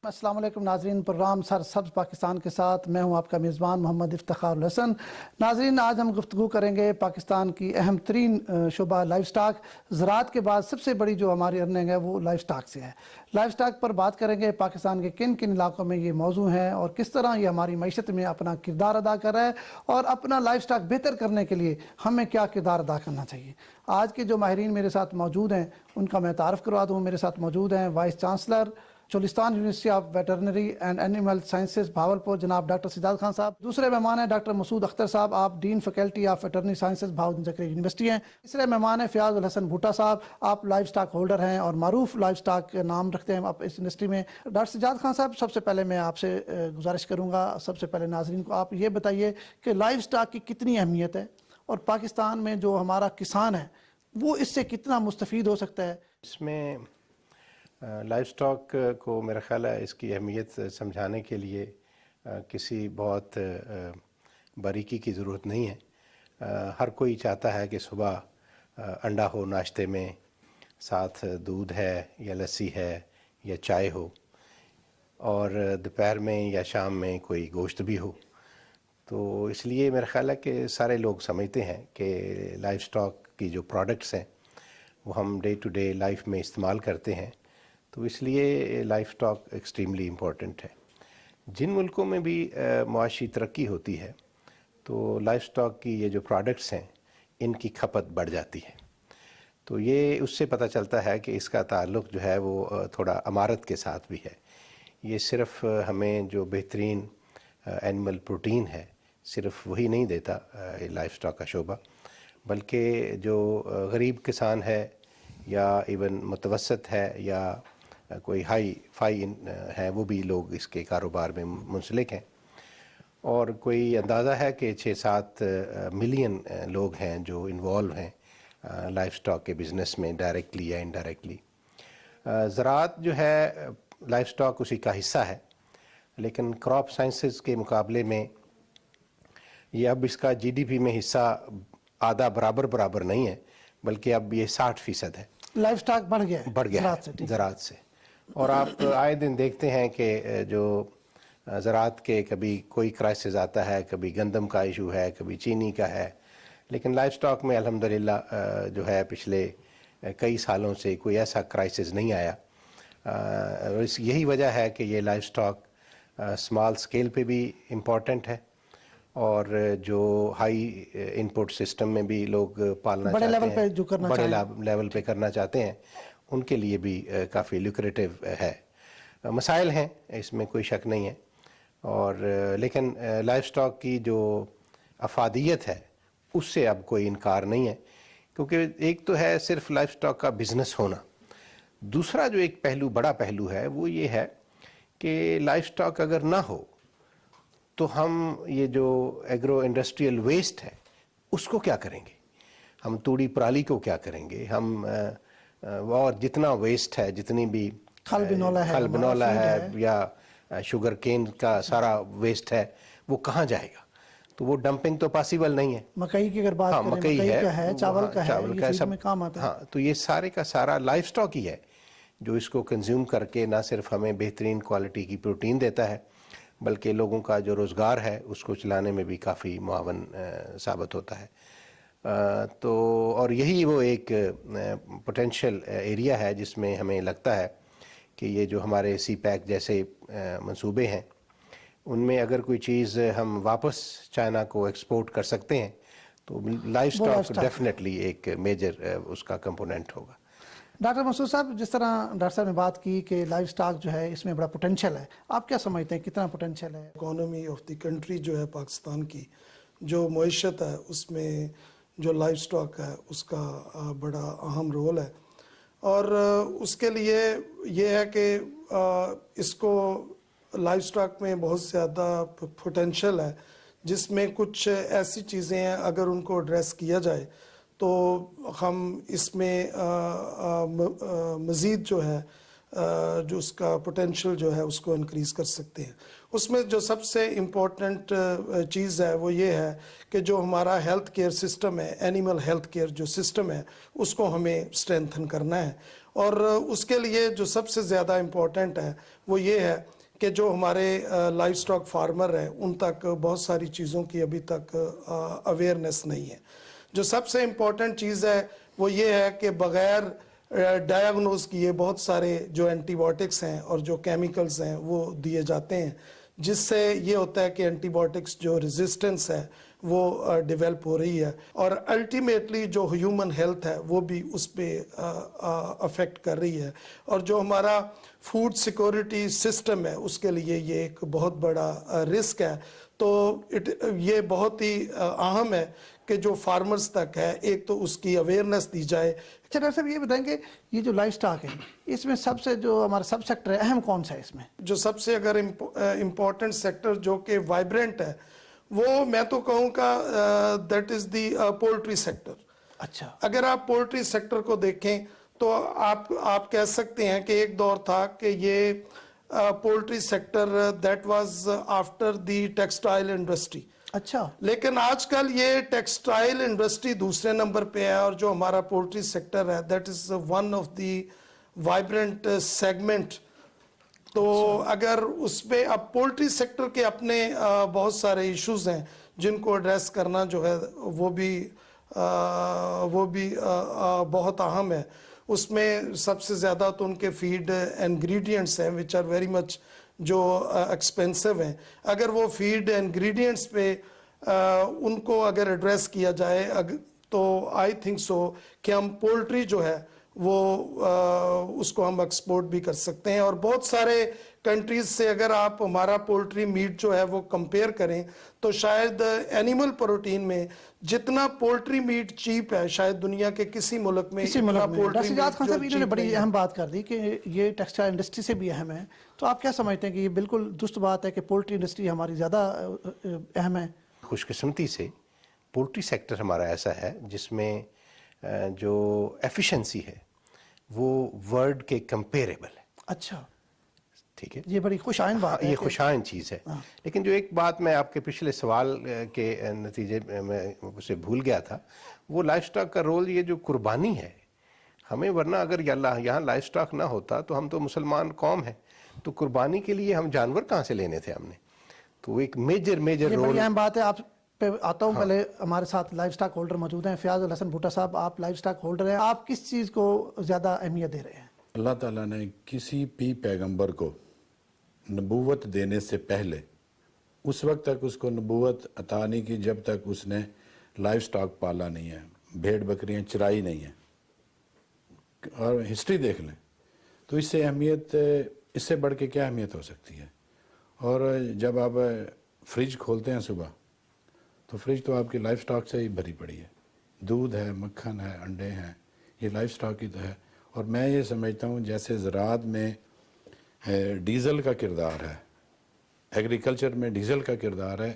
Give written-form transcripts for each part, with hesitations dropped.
السلام علیکم ناظرین، پروگرام سرسبز پاکستان کے ساتھ میں ہوں آپ کا میزبان محمد افتخار الحسن۔ ناظرین، آج ہم گفتگو کریں گے پاکستان کی اہم ترین شعبہ لائف سٹاک۔ زراعت کے بعد سب سے بڑی جو ہماری ارننگ ہے وہ لائف سٹاک سے ہے۔ لائف سٹاک پر بات کریں گے، پاکستان کے کن کن علاقوں میں یہ موضوع ہیں اور کس طرح یہ ہماری معیشت میں اپنا کردار ادا کر رہا ہے، اور اپنا لائف سٹاک بہتر کرنے کے لیے ہمیں کیا کردار ادا کرنا چاہیے۔ آج کے جو ماہرین میرے ساتھ موجود ہیں ان کا میں تعارف کروا دوں۔ میرے ساتھ موجود ہیں vice chancellor Cholistan university of veterinary and animal sciences Bahawalpur, جناب ڈاکٹر سجاد خان صاحب۔ دوسرے مہمان ہیں ڈاکٹر مسعود اختر صاحب، آپ dean faculty of veterinary sciences Bahauddin Zakariya University ہیں۔ تیسرے مہمان ہیں فیاض الحسن بھٹا صاحب، آپ لائف سٹاک ہولڈر ہیں اور معروف لائف سٹاک نام رکھتے ہیں آپ اس انڈسٹری میں۔ ڈاکٹر سجاد خان صاحب، سب سے پہلے میں آپ سے گزارش کروں گا، سب سے پہلے ناظرین کو آپ یہ بتائیے کہ لائف سٹاک کی کتنی اہمیت ہے اور پاکستان میں جو ہمارا کسان ہے وہ اس سے کتنا مستفید ہو سکتا ہے۔ اس میں لائف سٹاک کو میرا خیال ہے اس کی اہمیت سمجھانے کے لیے کسی بہت باریکی کی ضرورت نہیں ہے۔ ہر کوئی چاہتا ہے کہ صبح انڈا ہو ناشتے میں، ساتھ دودھ ہے یا لسی ہے یا چائے ہو، اور دوپہر میں یا شام میں کوئی گوشت بھی ہو۔ تو اس لیے میرا خیال ہے کہ سارے لوگ سمجھتے ہیں کہ لائف سٹاک کی جو پروڈکٹس ہیں وہ ہم ڈے ٹو ڈے لائف میں استعمال کرتے ہیں، تو اس لیے لائف سٹاک ایکسٹریملی امپورٹنٹ ہے۔ جن ملکوں میں بھی معاشی ترقی ہوتی ہے تو لائف سٹاک کی یہ جو پروڈکٹس ہیں ان کی کھپت بڑھ جاتی ہے، تو یہ اس سے پتہ چلتا ہے کہ اس کا تعلق جو ہے وہ تھوڑا امارت کے ساتھ بھی ہے۔ یہ صرف ہمیں جو بہترین اینیمل پروٹین ہے صرف وہی نہیں دیتا لائف سٹاک کا شعبہ، بلکہ جو غریب کسان ہے یا ایون متوسط ہے یا کوئی ہائی فائی ہے، وہ بھی لوگ اس کے کاروبار میں منسلک ہیں، اور کوئی اندازہ ہے کہ 6-7 ملین لوگ ہیں جو انوالو ہیں لائف سٹاک کے بزنس میں ڈائریکٹلی یا انڈائریکٹلی۔ زراعت جو ہے لائف سٹاک اسی کا حصہ ہے، لیکن کراپ سائنسز کے مقابلے میں یہ اب اس کا جی ڈی پی میں حصہ آدھا برابر نہیں ہے، بلکہ اب یہ 60% ہے۔ لائف سٹاک بڑھ گیا زراعت سے۔ اور آپ آئے دن دیکھتے ہیں کہ جو زراعت کے کبھی کوئی کرائسس آتا ہے، کبھی گندم کا ایشو ہے، کبھی چینی کا ہے، لیکن لائف سٹاک میں الحمدللہ جو ہے پچھلے کئی سالوں سے کوئی ایسا کرائسس نہیں آیا۔ یہی وجہ ہے کہ یہ لائف سٹاک اسمال سکیل پہ بھی امپورٹنٹ ہے، اور جو ہائی انپٹ سسٹم میں بھی لوگ پالنا چاہتے ہیں، بڑے لیول پہ کرنا چاہتے ہیں، ان کے لیے بھی کافی لیکریٹو ہے۔ مسائل ہیں اس میں کوئی شک نہیں ہے، اور لیکن لائف سٹاک کی جو افادیت ہے اس سے اب کوئی انکار نہیں ہے، کیونکہ ایک تو ہے صرف لائف سٹاک کا بزنس ہونا، دوسرا جو ایک بڑا پہلو ہے وہ یہ ہے کہ لائف سٹاک اگر نہ ہو تو ہم یہ جو ایگرو انڈسٹریل ویسٹ ہے اس کو کیا کریں گے، ہم توڑی پرالی کو کیا کریں گے، ہم اور جتنا ویسٹ ہے، جتنی بھی کھل بنولا ہے یا شوگر کین کا سارا ویسٹ ہے، وہ کہاں جائے گا؟ تو وہ ڈمپنگ تو پاسیبل نہیں ہے۔ مکئی کی اگر بات کریں، مکئی کا ہے، چاول کا ہے، یہ فیڈ میں کام آتا ہے۔ ہاں، تو یہ سارے کا سارا لائف سٹاک ہی ہے جو اس کو کنزیوم کر کے نہ صرف ہمیں بہترین کوالٹی کی پروٹین دیتا ہے، بلکہ لوگوں کا جو روزگار ہے اس کو چلانے میں بھی کافی معاون ثابت ہوتا ہے۔ تو اور یہی وہ ایک پوٹینشیل ایریا ہے جس میں ہمیں لگتا ہے کہ یہ جو ہمارے سی پیک جیسے منصوبے ہیں ان میں اگر کوئی چیز ہم واپس چائنا کو ایکسپورٹ کر سکتے ہیں تو لائف سٹاک ڈیفینیٹلی ایک میجر اس کا کمپوننٹ ہوگا۔ ڈاکٹر مسعود صاحب، جس طرح ڈاکٹر صاحب نے بات کی کہ لائف سٹاک جو ہے اس میں بڑا پوٹینشیل ہے، آپ کیا سمجھتے ہیں کتنا پوٹینشیل ہے؟ اکانومی آف دی کنٹری جو ہے پاکستان کی، جو معیشت ہے اس میں جو لائف سٹاک ہے اس کا بڑا اہم رول ہے، اور اس کے لیے یہ ہے کہ اس کو لائف سٹاک میں بہت زیادہ پوٹینشیل ہے، جس میں کچھ ایسی چیزیں ہیں اگر ان کو ایڈریس کیا جائے تو ہم اس میں مزید جو ہے جو اس کا پوٹینشیل جو ہے اس کو انکریز کر سکتے ہیں. اس میں جو سب سے امپورٹنٹ چیز ہے وہ یہ ہے کہ جو ہمارا ہیلتھ کیئر سسٹم ہے، اینیمل ہیلتھ کیئر جو سسٹم ہے اس کو ہمیں اسٹرینتھن کرنا ہے. اور اس کے لیے جو سب سے زیادہ امپورٹنٹ ہے وہ یہ ہے کہ جو ہمارے لائف سٹاک فارمر ہیں ان تک بہت ساری چیزوں کی ابھی تک اویئرنیس نہیں ہے. جو سب سے امپورٹنٹ چیز ہے وہ یہ ہے کہ بغیر ڈائیگنوز کیے بہت سارے جو اینٹی بائیوٹکس ہیں اور جو کیمیکلز ہیں وہ دیے جاتے ہیں، جس سے یہ ہوتا ہے کہ اینٹی بائیوٹکس جو ریزسٹنس ہے وہ ڈیولپ ہو رہی ہے اور الٹیمیٹلی جو ہیومن ہیلتھ ہے وہ بھی اس پہ افیکٹ کر رہی ہے. اور جو ہمارا فوڈ سیکورٹی سسٹم ہے اس کے لیے یہ ایک بہت بڑا رسک ہے. تو یہ بہت ہی اہم ہے کہ جو فارمرز تک ہے ایک تو اس کی اویئرنیس دی جائے. اچھا ڈاکٹر صاحب یہ بتائیں کہ یہ جو لائف سٹاک ہے اس میں سب سے جو ہمارا سب سیکٹر ہے اہم کون سا ہے اس میں؟ جو سب سے اگر امپورٹنٹ سیکٹر جو کہ وائبرنٹ ہے وہ میں تو کہوں گا that is the poultry sector. اچھا اگر آپ پولٹری سیکٹر کو دیکھیں تو آپ کہہ سکتے ہیں کہ ایک دور تھا کہ یہ poultry sector that was after the textile industry. اچھا لیکن آج کل یہ ٹیکسٹائل انڈسٹری دوسرے نمبر پہ ہے اور جو ہمارا پولٹری سیکٹر ہے that is one of the vibrant segment. تو اگر اس پہ اب پولٹری سیکٹر کے اپنے بہت سارے ایشوز ہیں جن کو ایڈریس کرنا جو ہے وہ بھی بہت اہم ہے. اس میں سب سے زیادہ تو ان کے فیڈ انگریڈینٹس ہیں وچ آر ویری مچ جو ایکسپینسو ہیں. اگر وہ فیڈ انگریڈینٹس پہ ان کو اگر ایڈریس کیا جائے تو آئی تھنک سو کہ ہم پولٹری جو ہے وہ اس کو ہم ایکسپورٹ بھی کر سکتے ہیں. اور بہت سارے کنٹریز سے اگر آپ ہمارا پولٹری میٹ جو ہے وہ کمپیئر کریں تو شاید اینیمل پروٹین میں جتنا پولٹری میٹ چیپ ہے شاید دنیا کے کسی ملک میں ڈاکٹر سجاد خان صاحب انہوں نے بڑی اہم بات کر دی کہ یہ ٹیکسٹائل انڈسٹری سے بھی اہم ہے. تو آپ کیا سمجھتے ہیں کہ یہ بالکل درست بات ہے کہ پولٹری انڈسٹری ہماری زیادہ اہم ہے؟ خوش قسمتی سے پولٹری سیکٹر ہمارا ایسا ہے جس میں جو ایفیشنسی ہے وہ ورلڈ کے کمپیریبل ہے. اچھا ٹھیک ہے، یہ بڑی خوش آئند بات ہے. یہ خوش آئند چیز ہے. لیکن جو ایک بات میں آپ کے پچھلے سوال کے نتیجے میں اسے بھول گیا تھا، وہ لائف سٹاک کا رول، یہ جو قربانی ہے ہمیں، ورنہ اگر یہاں لائف سٹاک نہ ہوتا تو ہم تو مسلمان قوم ہیں، تو قربانی کے لیے ہم جانور کہاں سے لینے تھے ہم نے. تو ایک میجر یہ رول. بڑی اہم بات ہے. آپ پہ آتا ہوں. پہلے ہمارے ساتھ لائف سٹاک ہولڈر موجود ہیں. فیاض الحسن بھٹا صاحب، آپ لائف سٹاک ہولڈر ہیں، آپ کس چیز کو زیادہ اہمیت دے رہے ہیں؟ اللہ تعالیٰ نے کسی بھی پیغمبر کو نبوت دینے سے پہلے اس وقت تک اس کو نبوت عطا نہیں کی جب تک اس نے لائف سٹاک پالا نہیں ہے، بھیڑ بکریاں چرائی نہیں ہیں. اور ہسٹری دیکھ لیں تو اس سے اہمیت، اس سے بڑھ کے کیا اہمیت ہو سکتی ہے. اور جب آپ فریج کھولتے ہیں صبح تو فریج تو آپ کی لائف سٹاک سے ہی بھری پڑی ہے. دودھ ہے، مکھن ہے، انڈے ہیں، یہ لائف سٹاک ہی تو ہے. اور میں یہ سمجھتا ہوں جیسے زراعت میں ڈیزل کا کردار ہے، ایگریکلچر میں ڈیزل کا کردار ہے،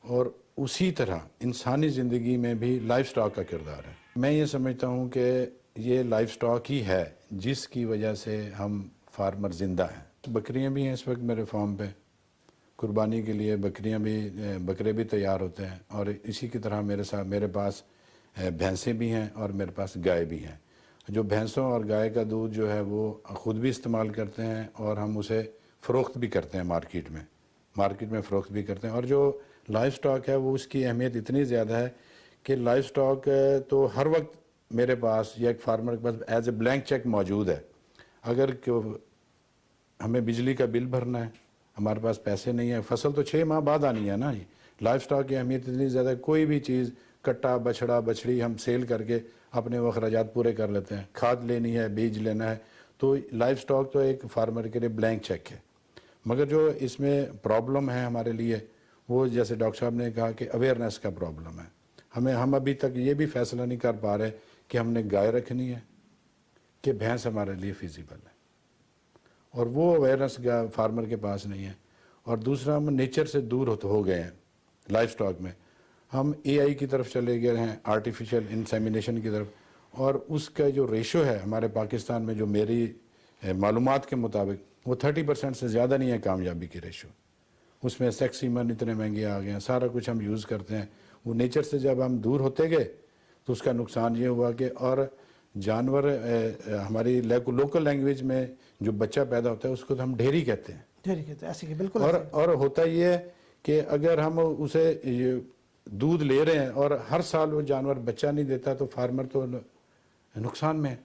اور اسی طرح انسانی زندگی میں بھی لائف سٹاک کا کردار ہے. میں یہ سمجھتا ہوں کہ یہ لائف سٹاک ہی ہے جس کی وجہ سے ہم فارمر زندہ ہیں. بکریاں بھی ہیں اس وقت میرے فارم پہ، قربانی کے لیے بکرے بھی تیار ہوتے ہیں. اور اسی کی طرح میرے پاس بھینسیں بھی ہیں اور میرے پاس گائے بھی ہیں. جو بھینسوں اور گائے کا دودھ جو ہے وہ خود بھی استعمال کرتے ہیں اور ہم اسے فروخت بھی کرتے ہیں مارکیٹ میں فروخت بھی کرتے ہیں. اور جو لائف سٹاک ہے وہ اس کی اہمیت اتنی زیادہ ہے کہ لائف سٹاک تو ہر وقت میرے پاس یا ایک فارمر کے پاس ایز اے بلینک چیک موجود ہے. اگر ہمیں بجلی کا بل بھرنا ہے، ہمارے پاس پیسے نہیں ہیں، فصل تو 6 ماہ بعد آنی ہے نا. لائف سٹاک کی اہمیت اتنی زیادہ ہے، کوئی بھی چیز کٹا بچھڑا بچھڑی ہم سیل کر کے اپنے وہ اخراجات پورے کر لیتے ہیں. کھاد لینی ہے، بیج لینا ہے، تو لائف سٹاک تو ایک فارمر کے لیے بلینک چیک ہے. مگر جو اس میں پرابلم ہے ہمارے لیے وہ جیسے ڈاکٹر صاحب نے کہا کہ اویئرنیس کا پرابلم ہے. ہم ابھی تک یہ بھی فیصلہ نہیں کر پا رہے کہ ہم نے گائے رکھنی ہے کہ بھینس ہمارے لیے فیزیبل ہے. اور وہ اویئرنیس فارمر کے پاس نہیں ہے. اور دوسرا، ہم نیچر سے دور ہو گئے ہیں. لائف سٹاک میں ہم AI کی طرف چلے گئے ہیں, آرٹیفیشل انسیمینیشن کی طرف, اور اس کا جو ریشو ہے ہمارے پاکستان میں جو میری معلومات کے مطابق وہ 30% سے زیادہ نہیں ہے کامیابی کی ریشو. اس میں سیکس سیمن اتنے مہنگے آ گئے ہیں, سارا کچھ ہم یوز کرتے ہیں. وہ نیچر سے جب ہم دور ہوتے گئے تو اس کا نقصان یہ ہوا کہ, اور جانور ہماری لوکل لینگویج میں جو بچہ پیدا ہوتا ہے اس کو تو ہم ڈھیری کہتے ہیں. ٹھیک ہے, ایسے ہی بالکل. اور ہوتا یہ ہے کہ اگر ہم اسے دودھ لے رہے ہیں اور ہر سال وہ جانور بچہ نہیں دیتا تو فارمر تو نقصان میں ہے.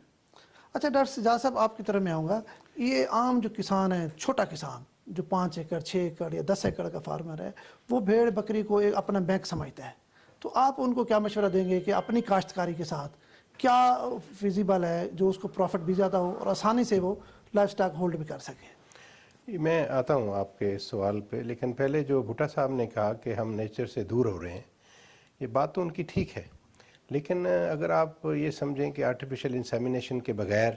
اچھا ڈاکٹر سجاد صاحب, آپ کی طرف میں آؤں گا. یہ عام جو کسان ہے, چھوٹا کسان جو 5 ایکڑ 6 ایکڑ یا 10 ایکڑ کا فارمر ہے, وہ بھیڑ بکری کو ایک اپنا بینک سمجھتا ہے, تو آپ ان کو کیا مشورہ دیں گے کہ اپنی کاشتکاری کے ساتھ کیا فیزیبل ہے جو اس کو پروفٹ بھی زیادہ ہو اور آسانی سے وہ لائف سٹاک ہولڈ بھی کر سکے؟ میں آتا ہوں آپ کے سوال پہ, لیکن پہلے جو بھٹا صاحب نے کہا کہ ہم نیچر سے دور ہو رہے ہیں, یہ بات تو ان کی ٹھیک ہے, لیکن اگر آپ یہ سمجھیں کہ آرٹیفیشل انسیمینیشن کے بغیر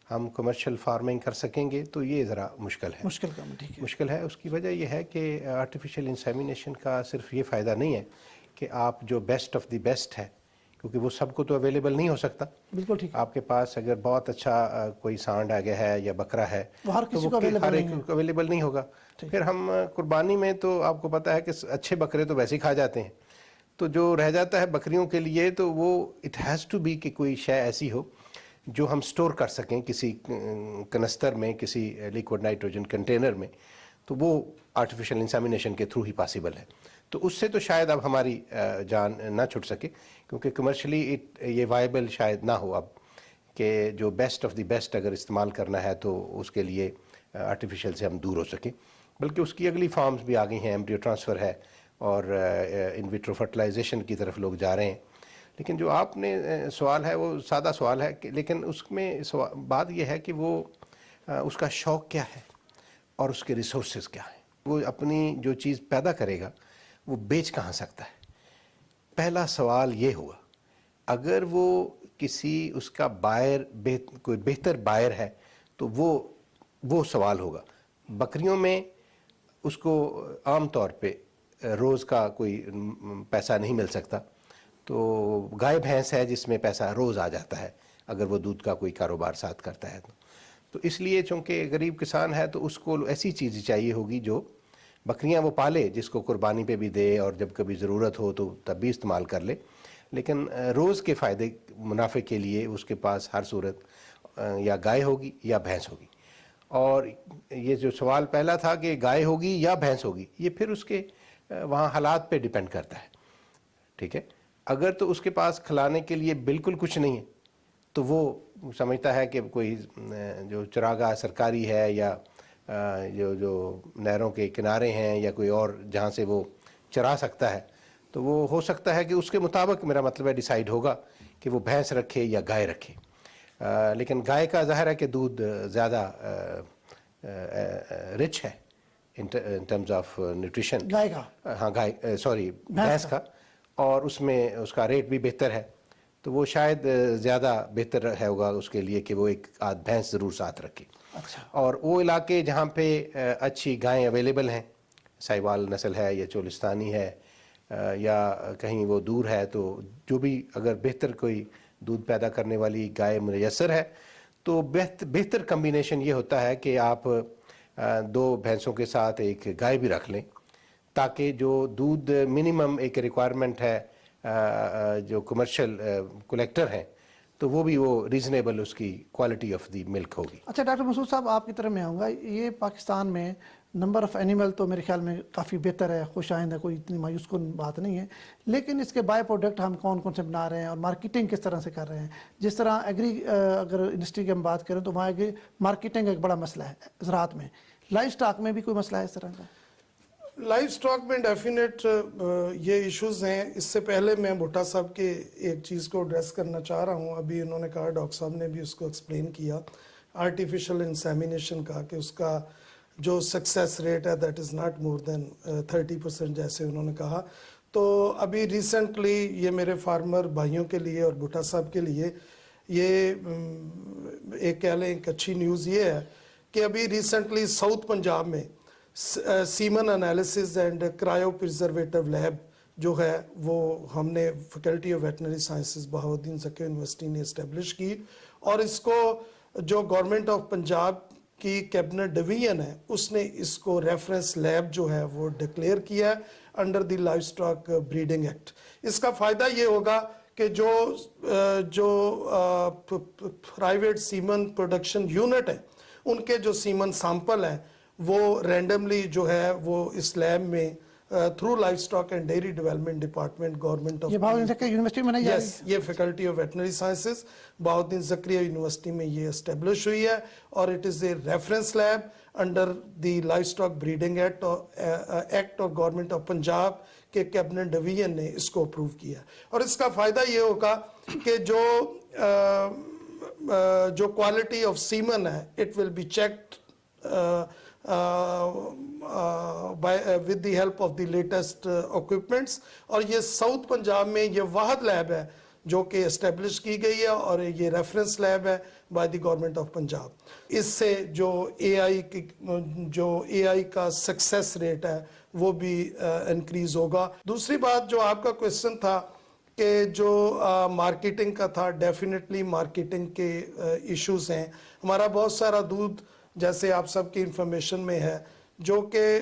ہم کمرشل فارمنگ کر سکیں گے تو یہ ذرا مشکل ہے. مشکل کام, ٹھیک ہے. مشکل ہے. اس کی وجہ یہ ہے کہ آرٹیفیشل انسیمینیشن کا صرف یہ فائدہ نہیں ہے کہ آپ جو بیسٹ آف دی بیسٹ ہے, کیونکہ وہ سب کو تو اویلیبل نہیں ہو سکتا. بالکل ٹھیک. آپ کے پاس اگر بہت اچھا کوئی سانڈ آ گیا ہے یا بکرا ہے وہ ہر کسی کو ہر ایک کو اویلیبل نہیں ہوگا. پھر ہم قربانی میں تو آپ کو پتہ ہے کہ اچھے بکرے تو ویسے ہی کھا جاتے ہیں, تو جو رہ جاتا ہے بکریوں کے لیے تو وہ اٹ ہیز ٹو بی کہ کوئی شے ایسی ہو جو ہم سٹور کر سکیں کسی کنستر میں, کسی لیکوڈ نائٹروجن کنٹینر میں, تو وہ آرٹیفیشل انسیمینیشن کے تھرو ہی پاسبل ہے. تو اس سے تو شاید اب ہماری جان نہ چھٹ سکے, کیونکہ کمرشلی یہ وائبل شاید نہ ہو اب کہ جو بیسٹ آف دی بیسٹ اگر استعمال کرنا ہے تو اس کے لیے آرٹیفیشل سے ہم دور ہو سکیں. بلکہ اس کی اگلی فارمز بھی آ گئی ہیں, ایمبریو ٹرانسفر ہے اور ان ویٹرو فرٹیلائزیشن کی طرف لوگ جا رہے ہیں. لیکن جو آپ نے سوال ہے وہ سادہ سوال ہے, لیکن اس میں بات یہ ہے کہ وہ اس کا شوق کیا ہے اور اس کے ریسورسز کیا ہیں. وہ اپنی جو چیز پیدا کرے گا وہ بیچ کہاں سکتا ہے. پہلا سوال یہ ہوا, اگر وہ کسی اس کا بائر کوئی بہتر بائر ہے تو وہ سوال ہوگا. بکریوں میں اس کو عام طور پہ روز کا کوئی پیسہ نہیں مل سکتا, تو گائے بھینس ہے جس میں پیسہ روز آ جاتا ہے اگر وہ دودھ کا کوئی کاروبار ساتھ کرتا ہے. تو اس لیے چونکہ غریب کسان ہے تو اس کو ایسی چیز چاہیے ہوگی جو بکریاں وہ پالے, جس کو قربانی پہ بھی دے اور جب کبھی ضرورت ہو تو تب بھی استعمال کر لے, لیکن روز کے فائدے منافع کے لیے اس کے پاس ہر صورت یا گائے ہوگی یا بھینس ہوگی. اور یہ جو سوال پہلا تھا کہ گائے ہوگی یا بھینس ہوگی, یہ پھر اس کے وہاں حالات پہ ڈیپینڈ کرتا ہے. ٹھیک ہے, اگر تو اس کے پاس کھلانے کے لیے بالکل کچھ نہیں ہے تو وہ سمجھتا ہے کہ کوئی جو چراگاہ سرکاری ہے یا جو نہروں کے کنارے ہیں یا کوئی اور جہاں سے وہ چرا سکتا ہے, تو وہ ہو سکتا ہے کہ اس کے مطابق میرا مطلب ہے ڈیسائیڈ ہوگا کہ وہ بھینس رکھے یا گائے رکھے. لیکن گائے کا ظاہر ہے کہ دودھ زیادہ رچ ہے ان ٹرمز آف نیوٹریشن. گائے کا, ہاں گائے سوری بھینس کا, اور اس میں اس کا ریٹ بھی بہتر ہے, تو وہ شاید زیادہ بہتر ہے ہوگا اس کے لیے کہ وہ ایک آدھ بھینس ضرور ساتھ رکھے. اچھا. اور وہ علاقے جہاں پہ اچھی گائیں اویلیبل ہیں, ساہیوال نسل ہے یا چولستانی ہے یا کہیں وہ دور ہے, تو جو بھی اگر بہتر کوئی دودھ پیدا کرنے والی گائے میسر ہے تو بہتر کمبینیشن یہ ہوتا ہے کہ آپ 2 بھینسوں کے ساتھ ایک گائے بھی رکھ لیں, تاکہ جو دودھ منیمم ایک ریکوائرمنٹ ہے جو کمرشل کلیکٹر ہیں تو وہ بھی وہ ریزنیبل اس کی کوالٹی آف دی ملک ہوگی. اچھا ڈاکٹر مسعود صاحب, آپ کی طرف میں آؤں گا. یہ پاکستان میں نمبر آف اینیمل تو میرے خیال میں کافی بہتر ہے, خوش آئند ہے, کوئی اتنی مایوس کن بات نہیں ہے, لیکن اس کے بائی پروڈکٹ ہم کون کون سے بنا رہے ہیں اور مارکیٹنگ کس طرح سے کر رہے ہیں. جس طرح اگر انڈسٹری کی ہم بات کریں تو وہاں مارکیٹنگ ایک بڑا مسئلہ ہے زراعت میں. لائف سٹاک میں بھی کوئی مسئلہ ہے اس طرح کا؟ لائف سٹاک میں ڈیفینیٹ یہ ایشوز ہیں. اس سے پہلے میں بھٹا صاحب کے ایک چیز کو ایڈریس کرنا چاہ رہا ہوں. ابھی انہوں نے کہا, ڈاکٹر صاحب نے بھی اس کو ایکسپلین کیا آرٹیفیشل انسیمینیشن کا, کہ اس کا جو سکسیس ریٹ ہے دیٹ از ناٹ مور دین 30% جیسے انہوں نے کہا. تو ابھی ریسنٹلی یہ میرے فارمر بھائیوں کے لیے اور بھٹا صاحب کے لیے یہ ایک کہہ لیں ایک اچھی نیوز یہ ہے کہ ابھی ریسنٹلی ساؤتھ پنجاب میں semen analysis and cryo preservative lab جو ہے وہ ہم نے faculty of veterinary sciences Bahauddin Zakariya university نے اسٹیبلش کی، اور اس کو جو گورنمنٹ آف پنجاب کی کیبنٹ ڈویژن ہے اس نے اس کو ریفرنس لیب جو ہے وہ ڈکلیئر کیا ہے under the livestock breeding act. اس کا فائدہ یہ ہوگا کہ جو پرائیویٹ سیمن پروڈکشن یونٹ ہے ان کے جو سیمن سیمپل ہیں وہ رینڈملی جو ہے وہ اس لیب میں through life stock and dairy development department government of university میں نہیں جا رہی؟ یس، یہ faculty of veterinary sciences Bahauddin Zakariya university میں یہ اسٹیبلش ہوئی ہے، اور it is a reference lab under the livestock breeding act اور گورنمنٹ آف پنجاب کے کیبنٹ ڈویژن نے اس کو اپروو کیا۔ اور اس کا فائدہ یہ ہوگا کہ جو کوالٹی آف سیمن ہے it will be checked with the help of the latest equipments، اور یہ ساؤتھ پنجاب میں یہ واحد لیب ہے جو کہ اسٹیبلش کی گئی ہے، اور یہ ریفرنس لیب ہے by the government of Punjab. اس سے جو اے آئی کا سکسیس ریٹ ہے وہ بھی انکریز ہوگا۔ دوسری بات جو آپ کا کویسچن تھا کہ جو مارکیٹنگ کا تھا، ڈیفینیٹلی مارکیٹنگ کے ایشوز ہیں۔ ہمارا بہت سارا دودھ جیسے آپ سب کی انفارمیشن میں ہے جو کہ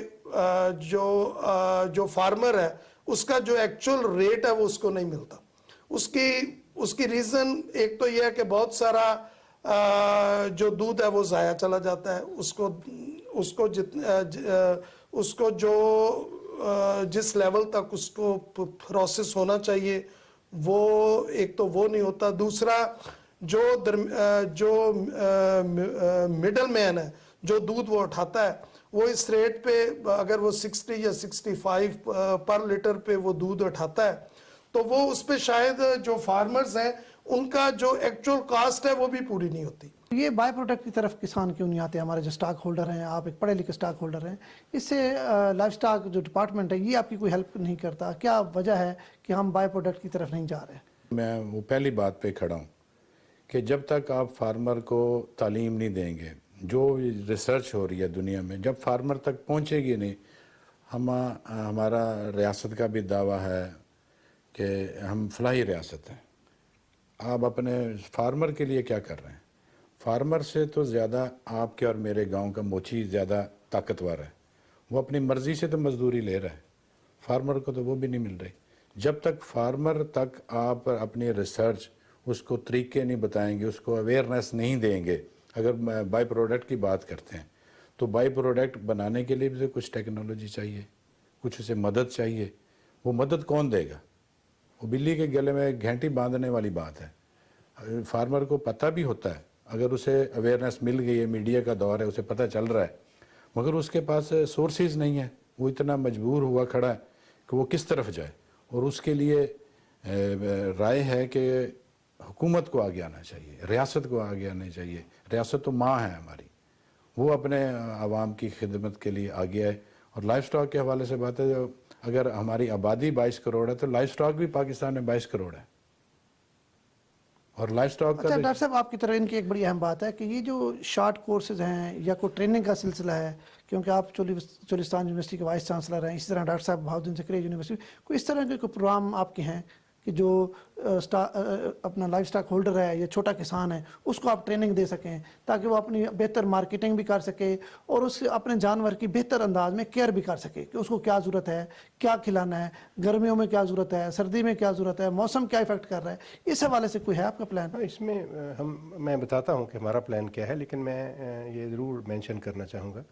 جو فارمر ہے اس کا جو ایکچول ریٹ ہے وہ اس کو نہیں ملتا۔ اس کی ریزن ایک تو یہ ہے کہ بہت سارا جو دودھ ہے وہ ضائع چلا جاتا ہے، اس کو جو جس لیول تک اس کو پروسیس ہونا چاہیے وہ ایک تو وہ نہیں ہوتا۔ دوسرا جو مڈل مین ہے جو دودھ وہ اٹھاتا ہے وہ اس ریٹ پہ اگر وہ 60 یا 65 پر لیٹر پہ وہ دودھ اٹھاتا ہے تو وہ اس پہ شاید جو فارمرز ہیں ان کا جو ایکچول کاسٹ ہے وہ بھی پوری نہیں ہوتی۔ یہ بائی پروڈکٹ کی طرف کسان کیوں نہیں آتے؟ ہمارے جو سٹاک ہولڈر ہیں، آپ ایک پڑھے لکھے سٹاک ہولڈر ہیں، اس سے لائف سٹاک جو ڈپارٹمنٹ ہے یہ آپ کی کوئی ہیلپ نہیں کرتا؟ کیا وجہ ہے کہ ہم بائی پروڈکٹ کی طرف نہیں جا رہے؟ میں وہ پہلی بات پہ کھڑا ہوں کہ جب تک آپ فارمر کو تعلیم نہیں دیں گے، جو ریسرچ ہو رہی ہے دنیا میں جب فارمر تک پہنچے گی نہیں، ہمارا ریاست کا بھی دعویٰ ہے کہ ہم فلاحی ریاست ہیں۔ آپ اپنے فارمر کے لیے کیا کر رہے ہیں؟ فارمر سے تو زیادہ آپ کے اور میرے گاؤں کا موچی زیادہ طاقتور ہے، وہ اپنی مرضی سے تو مزدوری لے رہا ہے، فارمر کو تو وہ بھی نہیں مل رہی۔ جب تک فارمر تک آپ اپنی ریسرچ اس کو طریقے نہیں بتائیں گے، اس کو اویئرنیس نہیں دیں گے۔ اگر بائی پروڈکٹ کی بات کرتے ہیں تو بائی پروڈکٹ بنانے کے لیے بھی کچھ ٹیکنالوجی چاہیے، کچھ اسے مدد چاہیے۔ وہ مدد کون دے گا؟ وہ بلی کے گلے میں گھنٹی باندھنے والی بات ہے۔ فارمر کو پتہ بھی ہوتا ہے، اگر اسے اویئرنیس مل گئی ہے، میڈیا کا دور ہے، اسے پتہ چل رہا ہے، مگر اس کے پاس سورسز نہیں ہیں، وہ اتنا مجبور ہوا کھڑا ہے کہ وہ کس طرف جائے۔ اور اس کے لیے رائے ہے کہ حکومت کو آگے آنا چاہیے، ریاست کو آگے آنا چاہیے۔ ریاست تو ماں ہے ہماری، وہ اپنے عوام کی خدمت کے لیے آگے آئے۔ اور لائف سٹاک کے حوالے سے بات ہے، اگر ہماری آبادی 22 کروڑ ہے تو لائف سٹاک بھی پاکستان میں 22 کروڑ ہے۔ اور لائف سٹاک کا ڈاکٹر صاحب آپ کی طرح ان کی ایک بڑی اہم بات ہے کہ یہ جو شارٹ کورسز ہیں یا کوئی ٹریننگ کا سلسلہ ہے، کیونکہ آپ چولستان یونیورسٹی کے وائس چانسلر ہیں، اسی طرح ڈاکٹر صاحب بہاؤالدین زکریا یونیورسٹی، کوئی اس طرح کے کوئی پروگرام آپ کے ہیں کہ جو اپنا لائف سٹاک ہولڈر ہے یا چھوٹا کسان ہے اس کو آپ ٹریننگ دے سکیں تاکہ وہ اپنی بہتر مارکیٹنگ بھی کر سکے اور اس اپنے جانور کی بہتر انداز میں کیئر بھی کر سکے کہ اس کو کیا ضرورت ہے، کیا کھلانا ہے، گرمیوں میں کیا ضرورت ہے، سردی میں کیا ضرورت ہے، موسم کیا افیکٹ کر رہا ہے؟ اس حوالے سے کوئی ہے آپ کا پلان؟ اس میں میں بتاتا ہوں کہ ہمارا پلان کیا ہے، لیکن میں یہ ضرور مینشن کرنا چاہوں گا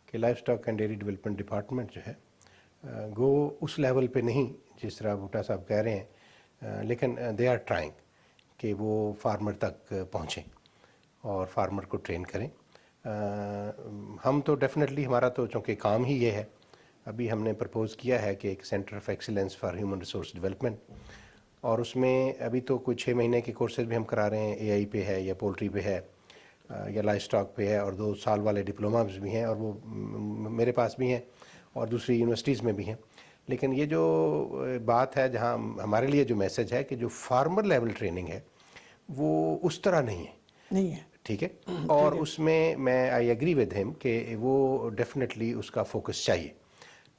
کہ life stock and dairy development department جو ہے گو اس لیول پہ نہیں جس طرح بھٹا صاحب کہہ رہے ہیں، لیکن دے آر ٹرائنگ کہ وہ فارمر تک پہنچیں اور فارمر کو ٹرین کریں۔ ہم تو ڈیفینیٹلی ہمارا تو چونکہ کام ہی یہ ہے، ابھی ہم نے پرپوز کیا ہے کہ ایک centre of excellence for human resource development, اور اس میں ابھی تو کوئی 6 مہینے کے کورسز بھی ہم کرا رہے ہیں، اے آئی پہ ہے یا پولٹری پہ ہے یا لائف سٹاک پہ ہے، اور 2 سال والے ڈپلوماز بھی ہیں، اور وہ میرے پاس بھی ہیں اور دوسری یونیورسٹیز میں بھی ہیں۔ لیکن یہ جو بات ہے جہاں ہمارے لیے جو میسج ہے کہ جو فارمر لیول ٹریننگ ہے وہ اس طرح نہیں ہے، ٹھیک ہے، اور اس میں آئی ایگری ود ہم کہ وہ ڈیفینیٹلی اس کا فوکس چاہیے۔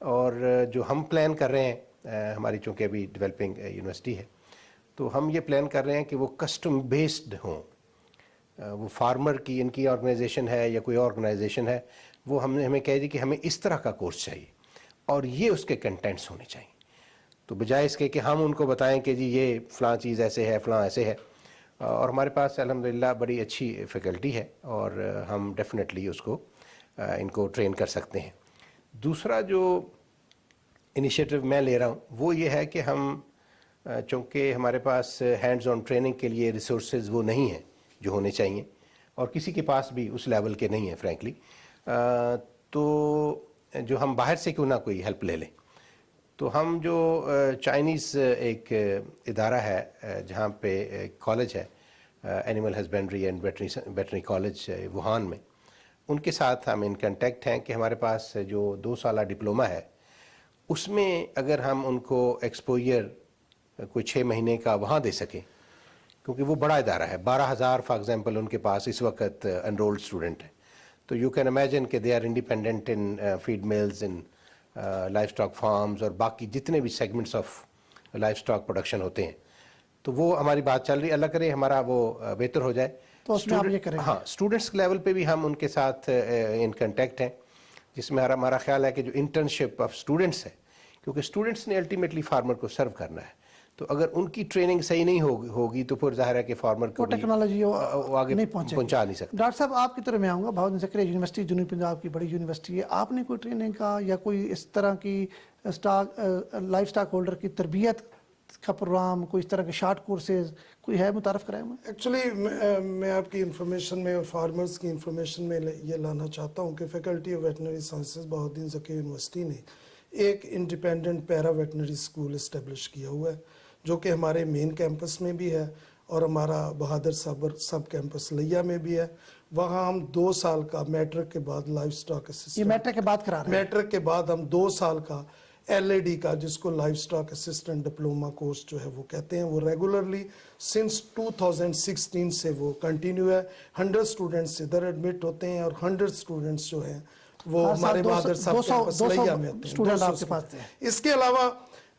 اور جو ہم پلان کر رہے ہیں ہماری چونکہ ابھی ڈیولپنگ یونیورسٹی ہے تو ہم یہ پلان کر رہے ہیں کہ وہ کسٹم بیسڈ ہوں. وہ فارمر کی ان کی آرگنائزیشن ہے یا کوئی آرگنائزیشن ہے وہ ہمیں کہہ دی کہ ہمیں اس طرح کا کورس چاہیے اور یہ اس کے کنٹینٹس ہونے چاہیے. تو بجائے اس کے کہ ہم ان کو بتائیں کہ جی یہ فلاں چیز ایسے ہے فلاں ایسے ہے. اور ہمارے پاس الحمدللہ بڑی اچھی فیکلٹی ہے اور ہم ڈیفینیٹلی اس کو ان کو ٹرین کر سکتے ہیں. دوسرا جو انیشیٹو میں لے رہا ہوں وہ یہ ہے کہ ہم چونکہ ہمارے پاس ہینڈز آن ٹریننگ کے لیے ریسورسز وہ نہیں ہیں جو ہونے چاہیے اور کسی کے پاس بھی اس لیول کے نہیں ہیں فرینکلی, تو جو ہم باہر سے کیوں نہ کوئی ہیلپ لے لیں. تو ہم جو چائنیز ایک ادارہ ہے جہاں پہ کالج ہے animal husbandry and veterinary college Wuhan میں, ان کے ساتھ ہم ان کنٹیکٹ ہیں کہ ہمارے پاس جو 2 سالہ ڈپلومہ ہے اس میں اگر ہم ان کو ایکسپوئر کوئی 6 مہینے کا وہاں دے سکیں, کیونکہ وہ بڑا ادارہ ہے, 12,000 فار ایگزامپل ان کے پاس اس وقت انرولڈ اسٹوڈنٹ ہیں. تو یو کین امیجن کہ they are independent in feed mills, in livestock farms اور باقی جتنے بھی segments of livestock production ہوتے ہیں. تو وہ ہماری بات چل رہی ہے, اللہ کرے ہمارا وہ بہتر ہو جائے. تو اس میں آپ یہ کریں گے؟ ہاں, اسٹوڈنٹس لیول پہ بھی ہم ان کے ساتھ ان کنٹیکٹ ہیں, جس میں ہمارا خیال ہے کہ جو انٹرنشپ آف اسٹوڈنٹس ہے, کیونکہ اسٹوڈنٹس نے الٹیمیٹلی فارمر کو سرو کرنا ہے, تو اگر ان کی ٹریننگ صحیح نہیں ہوگی تو پھر ظاہر ہے کہ فارمر کو ٹیکنالوجی آگے نہیں پہنچا نہیں سکتا. ڈاکٹر صاحب آپ کی طرف میں آؤں گا. بہاؤالدین زکریا یونیورسٹی جنوبی پنجاب کی بڑی یونیورسٹی ہے, آپ نے کوئی ٹریننگ کا یا کوئی اس طرح کی لائف اسٹاک ہولڈر کی تربیت کا پروگرام, کوئی اس طرح کے شارٹ کورسز کوئی ہے متعارف کرائے ہوئے؟ ایکچولی میں آپ کی انفارمیشن میں اور فارمرز کی انفارمیشن میں یہ لانا چاہتا ہوں کہ faculty of veterinary sciences Bahauddin Zakariya university نے ایک انڈیپینڈنٹ پیرا ویٹنری اسکول اسٹیبلش کیا ہوا ہے, جو کہ ہمارے مین کیمپس میں بھی ہے اور ہمارا بہادر صابر سب کیمپس لیا میں بھی ہے. وہاں ہم 2 سال کا میٹرک کے بعد لائف اسٹاک یہ اسسٹنٹ, میٹرک کے بعد کرا رہے ہیں؟ میٹرک کے بعد ہم 2 سال کا LAD کا, جس کو life stock assistant diploma course جو ہے وہ کہتے ہیں, وہ ریگولرلی سنس 2016 سے وہ کنٹینیو ہے. 100 اسٹوڈنٹس ادھر ایڈمٹ ہوتے ہیں اور 100 اسٹوڈنٹس جو ہیں وہ ہمارے بہادر صاحب کیمپس لیا میں ہوتے ہیں. 200 آپ کے پاس ہیں. اس کے علاوہ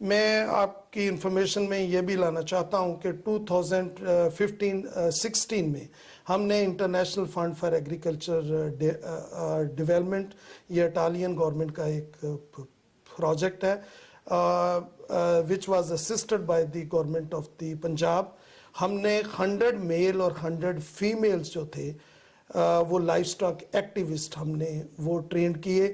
میں آپ کی انفارمیشن میں یہ بھی لانا چاہتا ہوں کہ 2015-16 میں ہم نے international fund for agriculture development, یہ اٹالین گورنمنٹ کا ایک پروجیکٹ ہے, which was assisted by the government of the Punjab. ہم نے 100 میل اور 100 فیمیلز جو تھے وہ لائف اسٹاک ایکٹیوسٹ ہم نے وہ ٹرین کیے,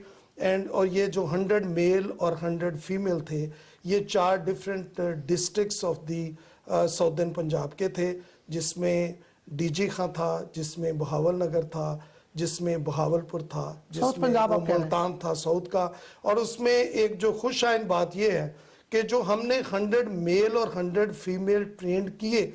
اور یہ جو 100 میل اور 100 فیمیل تھے یہ 4 different districts of the southern Punjab کے تھے, جس میں DG خاں تھا, جس میں بہاول نگر تھا, جس میں بہاولپور تھا, جس میں ملتان تھا ساؤتھ کا. اور اس میں ایک جو خوش آئند بات یہ ہے کہ جو ہم نے 100 میل اور 100 فیمیل ٹرینڈ کیے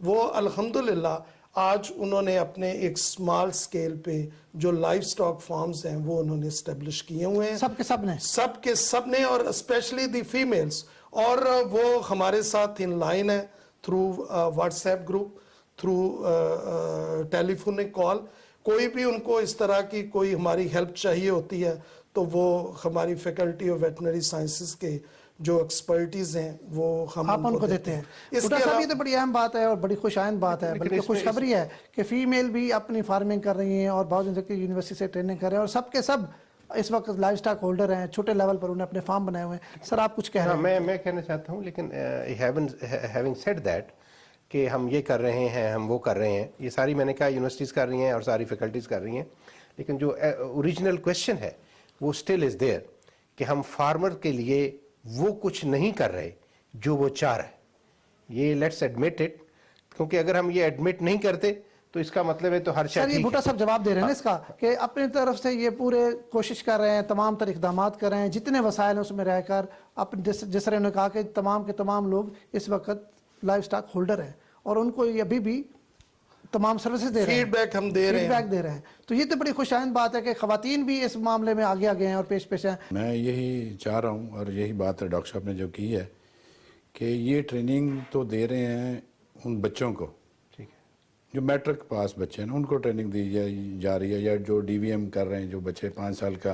وہ الحمدللہ آج انہوں نے اپنے ایک سمال سکیل پہ جو لائف سٹاک فارمز ہیں وہ انہوں نے اسٹیبلش کیے ہوئے ہیں, سب کے سب نے, اور اسپیشلی دی فیمیلز, اور وہ ہمارے ساتھ ان لائن ہے through WhatsApp group, through telephonic call. کوئی بھی ان کو اس طرح کی کوئی ہماری ہیلپ چاہیے ہوتی ہے تو وہ ہماری فیکلٹی آف ویٹنری سائنسز کے جو ایکسپرٹیز ہیں وہ ہم آپ ان کو دیتے ہیں. ڈاکٹر صاحب یہ تو بڑی اہم بات ہے اور بڑی خوش آئند بات ہے, بلکہ خوشخبری ہے کہ فیمیل بھی اپنی فارمنگ کر رہی ہیں اور بہاؤالدین زکریا یونیورسٹی سے ٹریننگ کر رہے ہیں, اور سب کے سب اس وقت لائف سٹاک ہولڈر ہیں, چھوٹے لیول پر انہیں اپنے فارم بنائے ہوئے ہیں. سر آپ کچھ کہہ رہے ہیں؟ میں کہنا چاہتا ہوں, لیکن ہیونگ سیڈ دیٹ کہ ہم یہ کر رہے ہیں, ہم وہ کر رہے ہیں, یہ ساری میں نے کہا یونیورسٹیز کر رہی ہیں اور ساری فیکلٹیز کر رہی ہیں, لیکن جو اوریجنل کویشچن ہے وہ اسٹل از دیئر کہ ہم فارمر کے لیے وہ کچھ نہیں کر رہے جو وہ چاہ رہے. یہ لیٹس ایڈمٹ اٹ, کیونکہ اگر ہم یہ ایڈمٹ نہیں کرتے تو اس کا مطلب ہے تو ہر شے. سر یہ بھٹا صاحب جواب دے رہے ہیں اس کا کہ اپنی طرف سے یہ پورے کوشش کر رہے ہیں, تمام تر اقدامات کر رہے ہیں, جتنے وسائل ہیں اس میں رہ کر, جس طرح انہوں نے کہا کہ تمام کے تمام لوگ اس وقت لائف سٹاک ہولڈر ہیں اور ان کو ابھی بھی تمام سروسز دے رہے ہیں, فیڈ بیک ہم دے رہے ہیں. تو یہ تو بڑی خوش آئند بات ہے کہ خواتین بھی اس معاملے میں آگے آگے ہیں اور پیش ہیں. میں یہی چاہ رہا ہوں, اور یہی بات ہے ڈاکٹر صاحب نے جو کی ہے کہ یہ ٹریننگ تو دے رہے ہیں ان بچوں کو جو میٹرک پاس بچے ہیں, ان کو ٹریننگ دی جا رہی ہے, یا جو DVM کر رہے ہیں جو بچے 5 سال کا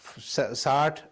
60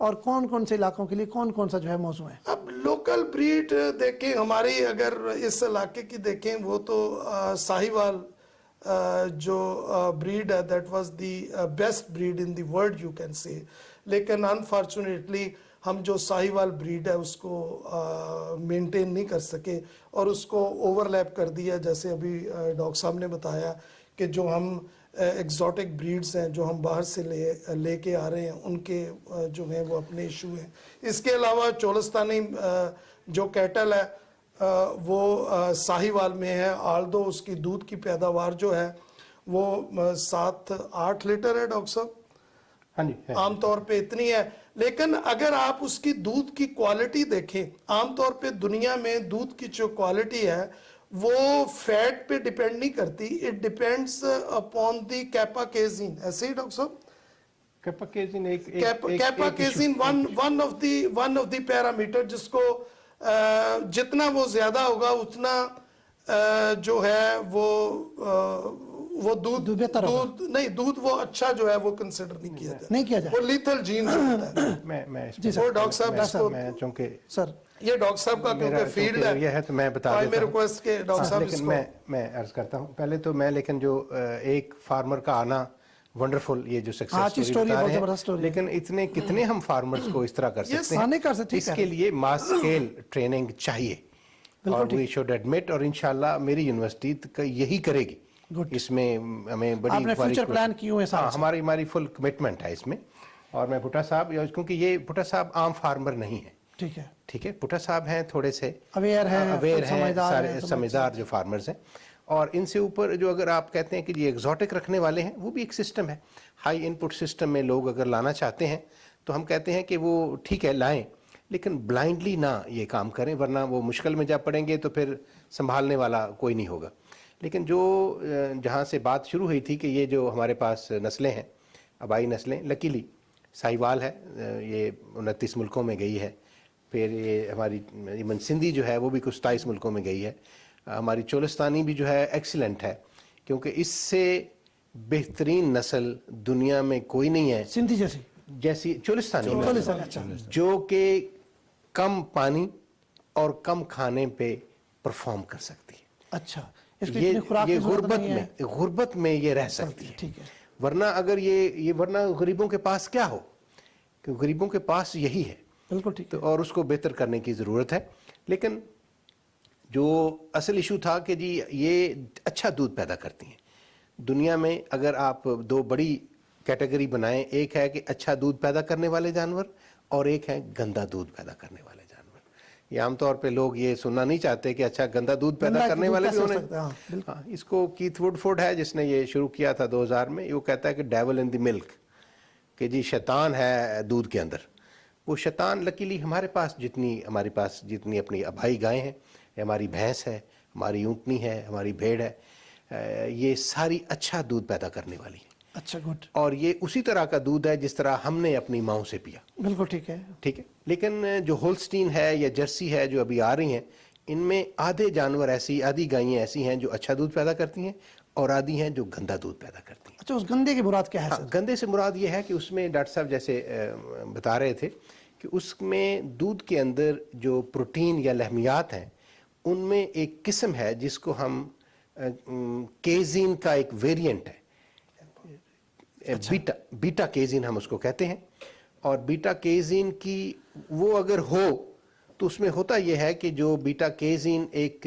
اور کون کون سے علاقوں کے لیے کون کون سا جو ہے موضوع ہے؟ اب لوکل بریڈ دیکھیں، ہماری اگر اس علاقے کی دیکھیں وہ تو ساہیوال جو بریڈ ہے that was the best bread in the world you can say, لیکن انفارچونیٹلی ہم جو ساہیوال بریڈ ہے اس کو مینٹین نہیں کر سکے اور اس کو اوورلیپ کر دیا، جیسے ابھی ڈاکٹر صاحب نے بتایا کہ جو ہم ایگزوٹک بریڈز ہیں جو ہم باہر سے لے کے آ رہے ہیں ان کے جو ہیں وہ اپنے ایشو ہیں۔ اس کے علاوہ چولستانی جو کیٹل ہے وہ ساہیوال میں ہے، آلدو اس کی دودھ کی پیداوار جو ہے وہ 7-8 لیٹر ہے ڈاکٹر صاحب، ہاں جی عام طور پہ اتنی ہے، لیکن اگر آپ اس کی دودھ کی کوالٹی دیکھیں، عام طور پہ دنیا میں دودھ کی جو کوالٹی ہے وہ فیٹ پہ ڈیپینڈ نہیں کرتی، it depends upon the kappa casein, ایسے ہی ڈاکٹر صاحب؟ Kappa casein kappa casein one of the parameter جس کو جتنا وہ زیادہ ہوگا اتنا جو ہے وہ دودھ دودھ وہ اچھا جو ہے وہ کنسیڈر نہیں کیا جائے، وہ لیتھل جین ہوتا ہے۔ وہ ڈاکٹر صاحب میں چونکہ سر یہ ڈاکٹر صاحب کا کیونکہ فیلڈ ہے، یہ ہے تو میں بتا دیتا ہوں، ریکویسٹ کہ ڈاکٹر صاحب اس لیکن کو میں عرض کرتا ہوں پہلے تو میں، لیکن جو ایک فارمر کا آنا ونڈرفل، یہ جو سکسیس سٹوری بتا رہے ہیں، لیکن اتنے کتنے ہم فارمرز کو اس طرح کر سکتے ہیں، اس کے لیے ماس اسکیل ٹریننگ چاہیے، اور وی شوڈ ایڈمٹ، اور انشاءاللہ میری یونیورسٹی یہی کرے گی، اس میں ہمیں بڑی فیوچر پلان کیوں ہے؟ ہماری فل کمٹمنٹ ہے اس میں، اور میں بھٹا صاحب، کیونکہ یہ بھٹا صاحب عام فارمر نہیں ہے، ٹھیک ہے، بھٹا صاحب ہیں تھوڑے سے اویئر ہیں، سارے سمجھدار جو فارمرز ہیں، اور ان سے اوپر جو اگر آپ کہتے ہیں کہ یہ ایگزوٹک رکھنے والے ہیں، وہ بھی ایک سسٹم ہے، ہائی ان پٹ سسٹم میں لوگ اگر لانا چاہتے ہیں تو ہم کہتے ہیں کہ وہ ٹھیک ہے لائیں، لیکن بلائنڈلی نہ یہ کام کریں، ورنہ وہ مشکل میں جا پڑیں گے تو پھر سنبھالنے والا کوئی نہیں ہوگا۔ لیکن جو جہاں سے بات شروع ہوئی تھی کہ یہ جو ہمارے پاس نسلیں ہیں، آبائی نسلیں، لکیلی ساہیوال ہے، یہ 29 ملکوں میں گئی ہے، پھر یہ ہماری ایون سندھی جو ہے وہ بھی کچھ 27 ملکوں میں گئی ہے، ہماری چولستانی بھی جو ہے ایکسیلنٹ ہے، کیونکہ اس سے بہترین نسل دنیا میں کوئی نہیں ہے سندھی جیسی چولستانی جو کہ کم پانی اور کم کھانے پہ پرفارم کر سکتی ہے۔ اچھا، یہ غربت میں یہ رہ سکتی ہے، ورنہ اگر یہ ورنہ غریبوں کے پاس کیا ہو، کہ غریبوں کے پاس یہی ہے، بالکل ٹھیک، اور اس کو بہتر کرنے کی ضرورت ہے۔ لیکن جو اصل ایشو تھا کہ جی یہ اچھا دودھ پیدا کرتی ہیں دنیا میں، اگر آپ دو بڑی کیٹیگری بنائیں، ایک ہے کہ اچھا دودھ پیدا کرنے والے جانور، اور ایک ہے گندا دودھ پیدا کرنے والے جانور۔ یہ عام طور پہ لوگ یہ سننا نہیں چاہتے کہ اچھا گندا دودھ پیدا کرنے والے بھی ہونے، اس کو کیتھ وڈفورڈ ہے جس نے یہ شروع کیا تھا 2000 میں، وہ کہتا ہے کہ ڈیول ان دی ملک، کہ جی شیطان ہے دودھ کے اندر۔ وہ شیطان لکیلی ہمارے پاس جتنی اپنی آبائی گائیں ہیں، ہماری بھینس ہے، ہماری اونٹنی ہے، ہماری بھیڑ ہے، یہ ساری اچھا دودھ پیدا کرنے والی ہے۔ اچھا، گڈ، اور یہ اسی طرح کا دودھ ہے جس طرح ہم نے اپنی ماؤں سے پیا، بالکل ٹھیک ہے۔ لیکن جو ہولسٹین ہے یا جرسی ہے جو ابھی آ رہی ہیں، ان میں آدھے جانور آدھی گائیں ایسی ہیں جو اچھا دودھ پیدا کرتی ہیں، اور آدھی ہیں جو گندا دودھ پیدا کرتی ہیں۔ اچھا، اس گندے کی مراد کیا ہے؟ گندے سے مراد یہ ہے کہ اس میں ڈاکٹر صاحب جیسے بتا رہے تھے کہ اس میں دودھ کے اندر جو پروٹین یا لحمیات ہیں، ان میں ایک قسم ہے جس کو ہم کیزین کا ایک ویریئنٹ ہے، بیٹا کیزین ہم اس کو کہتے ہیں، اور بیٹا کیزین کی وہ اگر ہو تو اس میں ہوتا یہ ہے کہ جو بیٹا کیزین ایک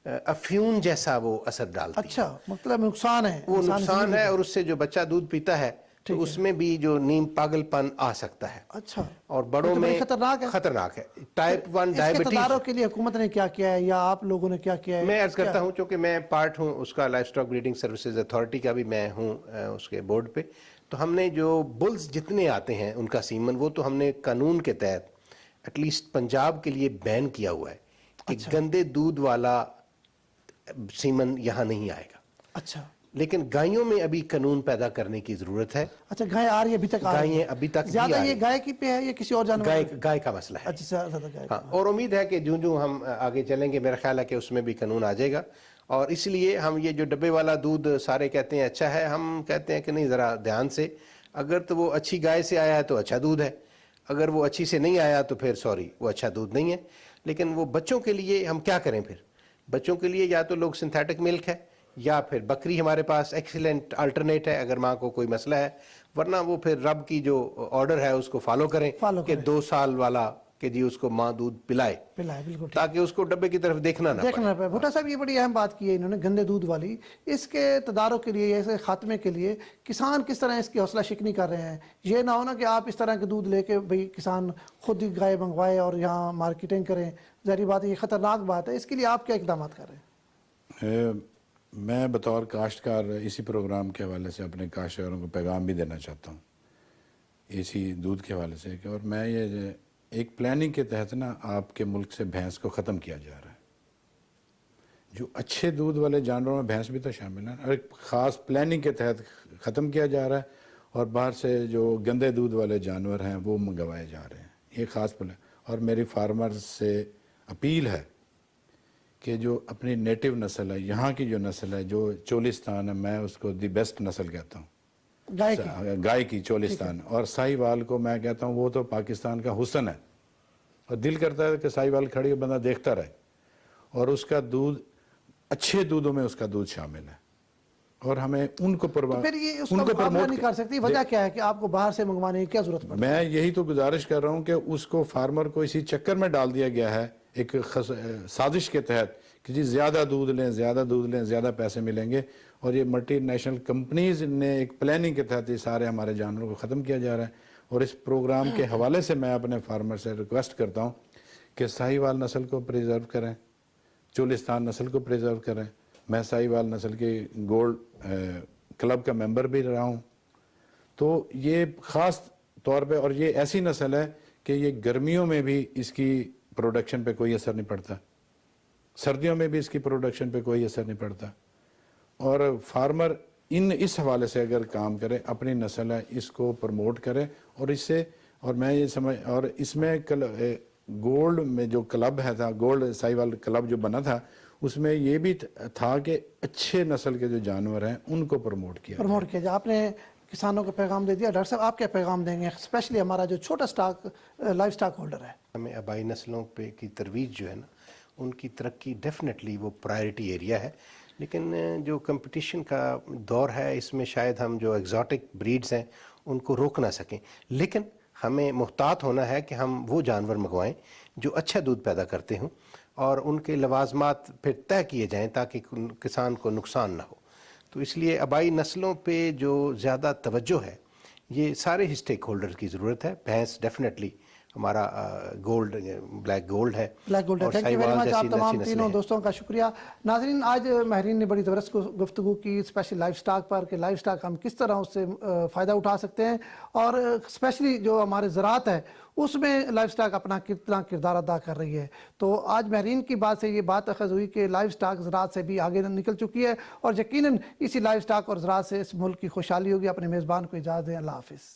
افیون جیسا وہ اثر ڈالتی ہے۔ اچھا، مطلب نقصان ہے، وہ نقصان ہے، اور اس سے جو بچہ دودھ پیتا ہے تو اس میں بھی جو نیم پاگل پن آ سکتا ہے۔ اچھا، اور بڑوں میں خطرناک ہے۔ ٹائپ 1 ڈائبٹیز کے لیے حکومت نے کیا کیا ہے یا آپ لوگوں نے کیا کیا ہے؟ میں عرض کرتا ہوں، چونکہ میں پارٹ ہوں اس کا life stock breeding services authority کا بھی، میں ہوں اس کے بورڈ پہ، تو ہم نے جو بلز جتنے آتے ہیں ان کا سیمن، وہ تو ہم نے قانون کے تحت ایٹ لیسٹ پنجاب کے لیے بین کیا ہوا ہے کہ گندے دودھ والا سیمن یہاں نہیں آئے گا۔ اچھا، لیکن گائیوں میں ابھی قانون پیدا کرنے کی ضرورت ہے۔ اچھا، گائے آ رہی ہے ابھی تک؟ گائیں ابھی تک زیادہ یہ گائے کی پہ ہے یا کسی اور جانور؟ گائے کا مسئلہ ہے۔ اچھا، ہاں، اور امید ہے کہ جو ہم آگے چلیں گے میرا خیال ہے کہ اس میں بھی قانون آ جائے گا، اور اس لیے ہم یہ جو ڈبے والا دودھ سارے کہتے ہیں اچھا ہے، ہم کہتے ہیں کہ نہیں، ذرا دھیان سے، اگر تو وہ اچھی گائے سے آیا ہے تو اچھا دودھ ہے، اگر وہ اچھی سے نہیں آیا تو پھر سوری وہ اچھا دودھ نہیں ہے. لیکن وہ بچوں کے لیے ہم کیا کریں پھر؟ بچوں کے لیے یا تو لوگ سنتھیٹک ملک ہے یا پھر بکری ہمارے پاس ایکسیلنٹ الٹرنیٹ ہے اگر ماں کو کوئی مسئلہ ہے، ورنہ وہ پھر رب کی جو آرڈر ہے اس کو فالو کریں کہ 2 سال والا کہ جی اس کو ماں دودھ پلائے بالکل تاکہ اس کو ڈبے کی طرف دیکھنا نہ پڑے. بھٹا صاحب یہ بڑی اہم بات کی ہے انہوں نے گندے دودھ والی. اس کے تدارک کے لیے، ایسے خاتمے کے لیے کسان کس طرح اس کی حوصلہ شکنی کر رہے ہیں؟ یہ نہ ہونا کہ آپ اس طرح کے دودھ لے کے بھئی کسان خود ہی گائے منگوائے اور یہاں مارکیٹنگ کریں. ظاہری بات ہے یہ خطرناک بات ہے. اس کے لیے آپ کیا اقدامات کر رہے ہیں؟ میں بطور کاشتکار اسی پروگرام کے حوالے سے اپنے کاشتکاروں کو پیغام بھی دینا چاہتا ہوں اسی دودھ کے حوالے سے کہ اور میں یہ ایک پلاننگ کے تحت نا آپ کے ملک سے بھینس کو ختم کیا جا رہا ہے. جو اچھے دودھ والے جانوروں میں بھینس بھی تو شامل ہے اور ایک خاص پلاننگ کے تحت ختم کیا جا رہا ہے اور باہر سے جو گندے دودھ والے جانور ہیں وہ منگوائے جا رہے ہیں. یہ خاص پلان. اور میری فارمرز سے اپیل ہے کہ جو اپنی نیٹو نسل ہے، یہاں کی جو نسل ہے جو چولستان ہے، میں اس کو دی بیسٹ نسل کہتا ہوں گائے کی چولستان. اور ساہی وال کو میں کہتا ہوں وہ تو پاکستان کا حسن ہے اور دل کرتا ہے کہ ساہی وال کھڑی ہو بندہ دیکھتا رہے. اور اس کا دودھ اچھے دودھوں میں اس کا دودھ شامل ہے اور ہمیں ان کو پھر یہ اس کا مقابلہ نہیں کر سکتی. وجہ کیا ہے کہ آپ کو باہر سے منگوانے کی کیا ضرورت پڑتی ہے؟ میں یہی تو گزارش کر رہا ہوں کہ اس کو فارمر کو اسی چکر میں ڈال دیا گیا ہے ایک سازش کے تحت کہ جی زیادہ دودھ لیں زیادہ پیسے ملیں گے. اور یہ ملٹی نیشنل کمپنیز نے ایک پلاننگ کے تحت یہ سارے ہمارے جانوروں کو ختم کیا جا رہا ہے. اور اس پروگرام کے حوالے سے میں اپنے فارمر سے ریکویسٹ کرتا ہوں کہ ساہی وال نسل کو پریزرو کریں، چولستان نسل کو پریزرو کریں. میں ساہی وال نسل کے گولڈ کلب کا ممبر بھی رہا ہوں. تو یہ خاص طور پہ اور یہ ایسی نسل ہے کہ یہ گرمیوں میں بھی اس کی پروڈکشن پہ کوئی اثر نہیں پڑتا، سردیوں میں بھی اس کی پروڈکشن پہ کوئی اثر نہیں پڑتا. اور فارمر اس حوالے سے اگر کام کرے، اپنی نسل ہے اس کو پروموٹ کرے اور اس سے اور میں یہ سمجھ اور اس میں گولڈ میں جو کلب ہے تھا، گولڈ ساہی وال کلب جو بنا تھا، اس میں یہ بھی تھا کہ اچھے نسل کے جو جانور ہیں ان کو پروموٹ کیا جائے. آپ نے کسانوں کو پیغام دے دیا. ڈاکٹر صاحب آپ کیا پیغام دیں گے اسپیشلی ہمارا جو چھوٹا سٹاک لائف سٹاک ہولڈر ہے؟ ہمیں آبائی نسلوں پہ کی ترویج جو ہے نا ان کی ترقی ڈیفینیٹلی وہ پرائرٹی ایریا ہے. لیکن جو کمپٹیشن کا دور ہے اس میں شاید ہم جو ایگزاٹک بریڈز ہیں ان کو روک نہ سکیں. لیکن ہمیں محتاط ہونا ہے کہ ہم وہ جانور منگوائیں جو اچھا دودھ پیدا کرتے ہوں اور ان کے لوازمات پھر طے کیے جائیں تاکہ کسان کو نقصان نہ ہو. تو اس لیے آبائی نسلوں پہ جو زیادہ توجہ ہے یہ سارے ہی اسٹیک ہولڈر کی ضرورت ہے. بھینس ڈیفینیٹلی ہمارا گولڈ بلیک گولڈ ہے. Thank you very much. آپ تمام تینوں دوستوں کا شکریہ. ناظرین آج ماہرین نے بڑی زبردست گفتگو کی اسپیشلی لائف سٹاک پر کہ لائف سٹاک ہم کس طرح اس سے فائدہ اٹھا سکتے ہیں اور اسپیشلی جو ہمارے زراعت ہے اس میں لائف سٹاک اپنا کتنا کردار ادا کر رہی ہے. تو آج ماہرین کی بات سے یہ بات اخذ ہوئی کہ لائف سٹاک زراعت سے بھی آگے نکل چکی ہے اور یقیناً اسی لائف سٹاک اور زراعت سے اس ملک کی خوشحالی ہوگی. اپنے میزبان کو اجازت دیں. اللہ حافظ.